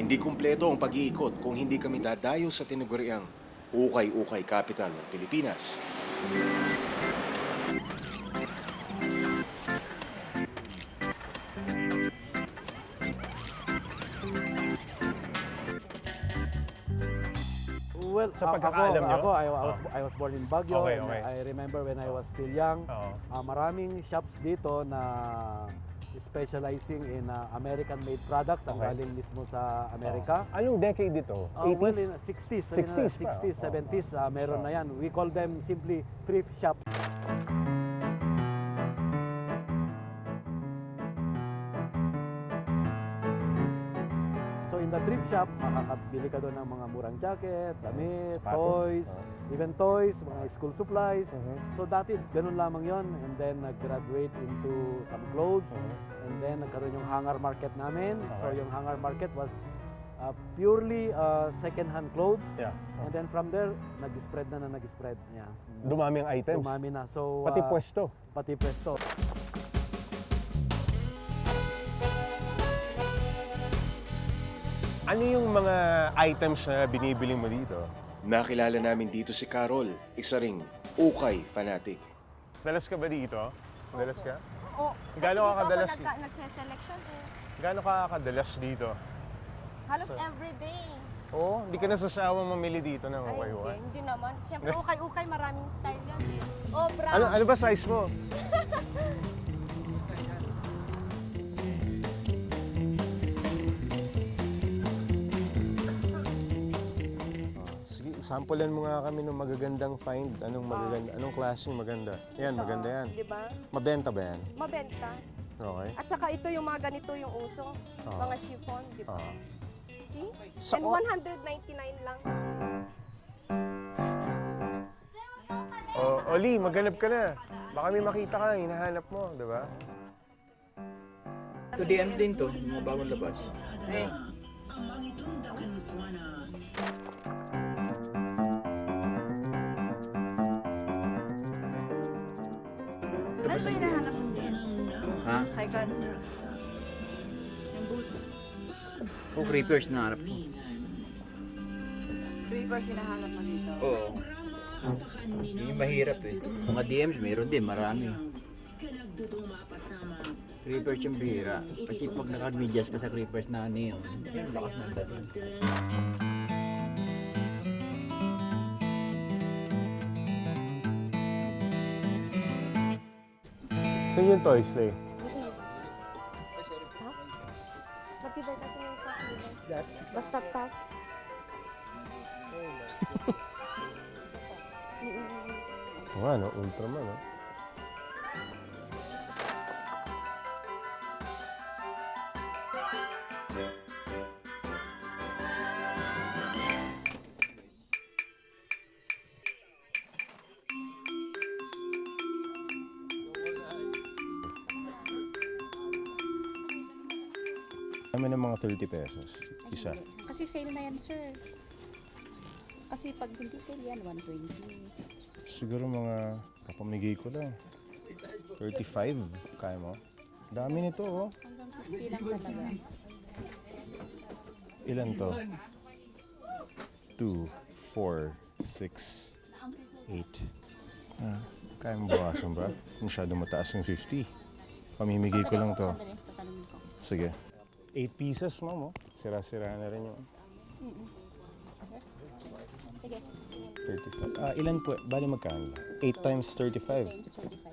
Hindi kumpleto ang pag-iikot kung hindi kami dadayo sa tinaguriang ukay-ukay capital ng Pilipinas. Well, Sa pagkakaalam nyo? I was born in Baguio. Okay, And okay. I remember when I was still young, Oo. maraming shops dito na specializing in American-made products ang Okay. galing mismo sa Amerika. Anong decade ito? 80s? Well, in 60s, 60s pa, 60s, oo. 70s, meron na yan. We call them simply thrift shops. So in the thrift shop, makakabili ka doon ng mga murang jacket, damit, Sapatos. toys, Oo. even toys, mga school supplies. Mhm. So dati, ganun lamang yon, and then nag-graduate into some clothes, and then nagkaroon yung hangar market namin. So Okay. yung hangar market was purely second-hand clothes. Yeah. And then from there, nag-spread na nag-spread. Yeah. Dumami ang items. Dumami na. So, Pati pwesto. Pati pwesto. Ano yung mga items na binibili mo dito? Nakilala namin dito si Carol, isa ring ukay fanatic. Dalas ka ba dito? Dalas ka? Oo. Gaano ka Kasi kadalas? dito ako nagse-selection eh. Gaano ka kadalas dito? Halos everyday. Oo, hindi ka nasasawang mamili dito ng Ay, ukay-ukay. hindi naman. Siyempre, ukay-ukay, maraming style yan eh. Oh, brown. Ano ba size mo? Sige, sampulan mo nga kami ng magagandang find. Anong klaseng maganda? Yan, maganda yan. Di ba? Mabenta ba yan? Mabenta. Okay. At saka ito yung mga ganito yung uso. Mga chiffon, di ba? Ah. See? Sa- And 199 lang. Oh, Oli, maghanap ka na. Baka may makita ka, hinahanap mo, di ba? To DM din to, yung mga bagong labas. Eh, Ano ba hinahanap mo din? ha? Kay Kat? Yung boots. O creepers na harap ko. Creepers hinahanap mo dito. Oo. Yun yung mahirap eh. Mga DMs, meron din, marami. Creepers yung bihira. Kasi pag naka-adjust ka sa creepers na neon, yun lakas ng dating. Saan yung toys, Lay? Matibay kasi yung kakilay. Basta top. Oo nga, no? Ultraman, no? Kami ng mga 30 pesos. Isa. Kasi sale na yan, sir. Kasi pag hindi sale yan, 120. Siguro mga kapamigay ko lang. 35, kaya mo? Dami nito, oh. Hanggang 50 lang talaga. Ilan to? 2, 4, 6, 8. Kaya mo bawasan ba? Masyado mataas yung 50. Pamimigay ko lang to. Sandali, tatanungin ko. Sige. 8 pieces, ma'am, oh. Sira-sira na rin yung Sige. 35. Ilan po? Bali magkano? 8 times 35. Times 35.